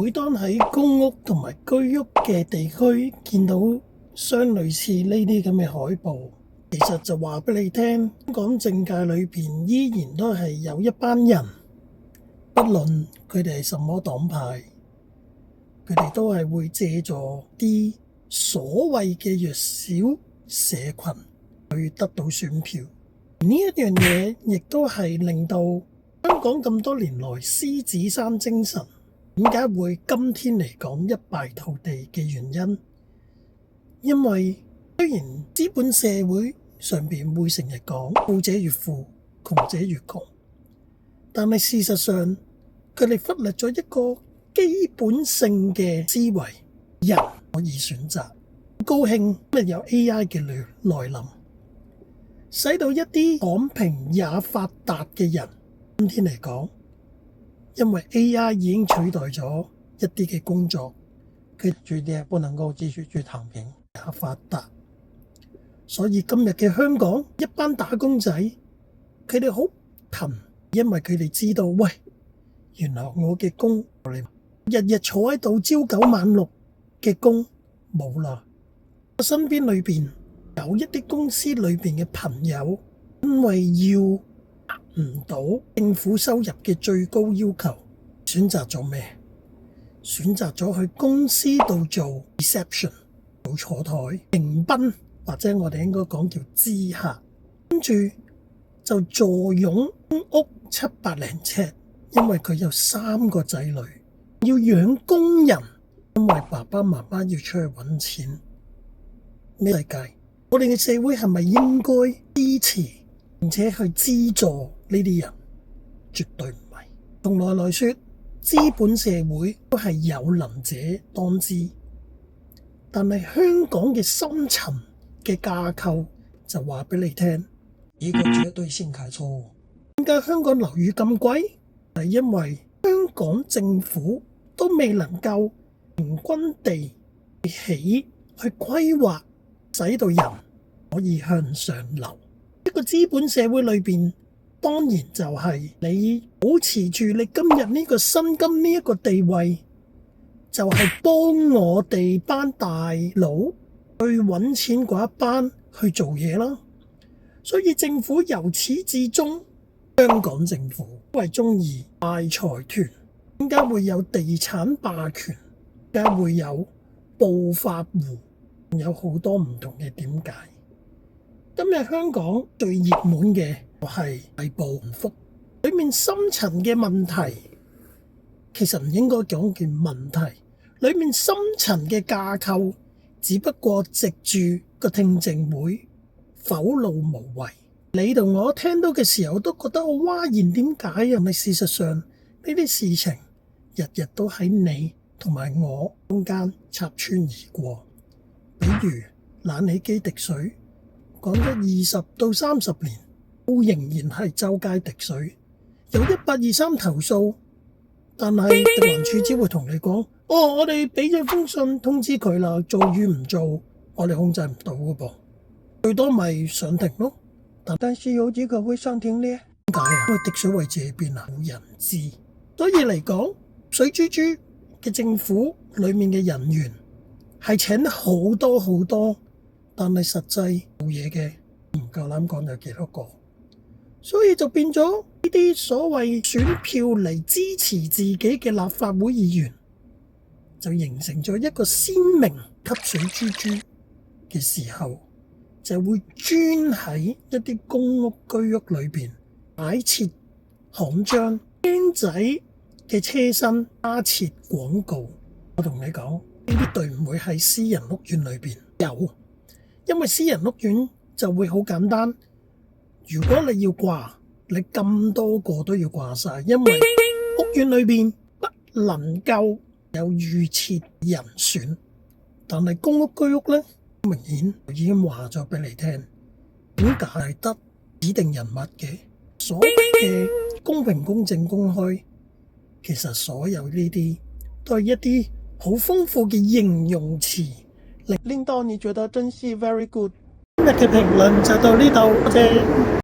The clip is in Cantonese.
每當喺公屋同埋居屋嘅地區見到相類似呢啲咁嘅海報，其實就話俾你聽，香港政界裏邊依然都係有一班人，不論佢哋係什麼黨派，佢哋都係會借助啲所謂嘅弱小社群去得到選票。呢一樣嘢亦都係令到香港咁多年來獅子山精神點解會今天嚟講一敗塗地嘅原因。因為雖然資本社會上邊會成日講富者越富，窮者越窮，但係事實上佢哋忽略咗一個基本性嘅思維，人可以選擇。高興今日有 AI 嘅來臨，使到一啲躺平也發達嘅人，今天嚟講，因為 AI 已經取代咗一啲嘅工作，佢絕對不能夠繼續去躺平也發達。所以今日嘅香港一班打工仔，佢哋好貧，因為佢哋知道，喂，原來我嘅工日日坐喺度朝九晚六嘅工冇啦。我身邊裏邊有一啲公司裏邊嘅朋友，因為要達唔到政府收入嘅最高要求，選擇咗咩？選擇咗去公司度做 reception， 做坐台迎賓，或者我哋應該講叫知客，跟住就坐擁屋700零尺，因為佢有3個仔女，要養工人，因為爸爸媽媽要出去揾錢。呢世界，我哋嘅社會係咪應該支持並且去資助呢啲人？絕對唔係。從來說，資本社會都係有能者當之，但係香港嘅深層嘅架構就話俾你聽，呢個絕對先係錯。點解香港樓宇咁貴？係因為香港政府都未能夠平均地起去規劃，使到人可以向上流。一個資本社會裏邊，當然就係你保持住你今日呢個薪金呢一個地位，就係幫我哋班大佬去揾錢嗰一班去做嘢啦。所以政府由始至終，香港政府都係中意大財團。點解會有地產霸權？點解會有暴發戶？有好多唔同嘅點解。今日香港最熱門嘅係大埔鴻福，裏面深層嘅問題其實唔應該講件問題，裏面深層嘅架構只不過藉住個聽證會否露無遺。你同我聽到嘅時候都覺得好嘩然，點解啊？係咪事實上呢啲事情日日都喺你同埋我中間插穿而過？比如冷氣機滴水，講咗20到30年，都仍然係周街滴水。有1823投訴，但係食環署只會同你講：我哋俾咗封信通知佢啦，做與唔做，我哋控制唔到噶噃，最多咪上庭咯。但是有幾個會上庭呢？點解啊？因為滴水位置喺邊啊？冇人知。所以嚟講，水豬豬嘅政府裏面嘅人員係請好多好多，但係實際做嘢嘅唔夠膽講有幾多個，所以就變咗呢啲所謂選票嚟支持自己嘅立法會議員，就形成咗一個鮮明吸水豬豬嘅時候，就會專喺一啲公屋居屋裏邊擺設行章，僆仔嘅車身加設廣告。我同你講，呢啲對唔會喺私人屋苑裏邊有，因為私人屋苑就會好簡單。如果你要掛，你咁多個都要掛晒，因為屋苑裏邊不能夠有預設人選。但係公屋居屋呢，明顯已經話咗俾你聽，點解係得指定人物嘅？所謂嘅公平、公正、公開，其實所有呢啲都係一啲好豐富嘅形容詞，令到你覺得真係 very good。今日嘅評論就到呢度，多謝。